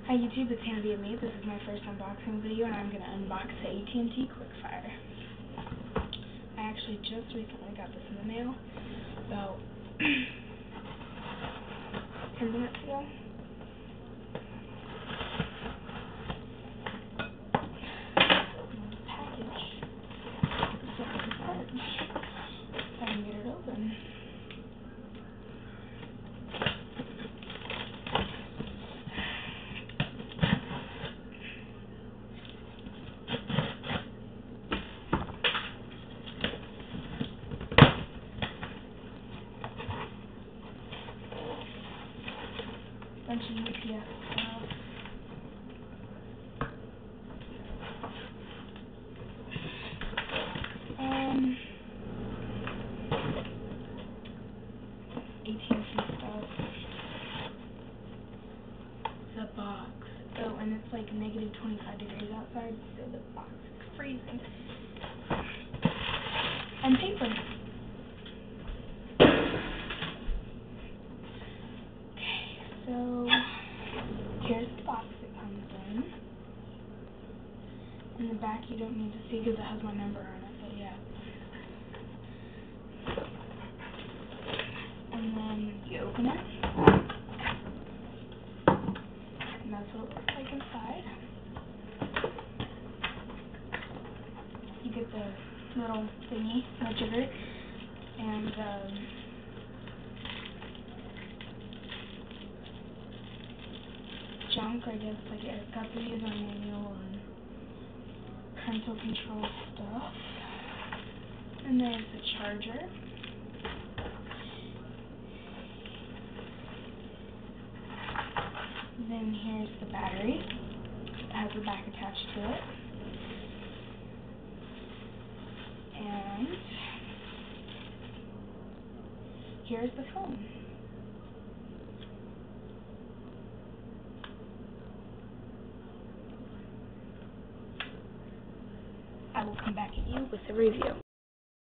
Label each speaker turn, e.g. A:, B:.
A: Hi YouTube, it's Hannah Me. This is my first unboxing video and I'm going to unbox the AT QUICKFIRE. I actually just recently got this in the mail about 10 minutes ago. Package. So I can get it open. Bunch of UPS stuff. AT stuff. The box. Oh, and it's like negative 25 degrees outside, so the box is freezing. And paper. So, here's the box it comes in. In the back you don't need to see because it has my number on it, but yeah. And then you open it. And that's what it looks like inside. You get the little thingy, the jigger, and junk, I guess, like it's got the user manual and parental control stuff. And there's the charger. Then here's the battery. It has the back attached to it. And here's the phone. I will come back at you with a review.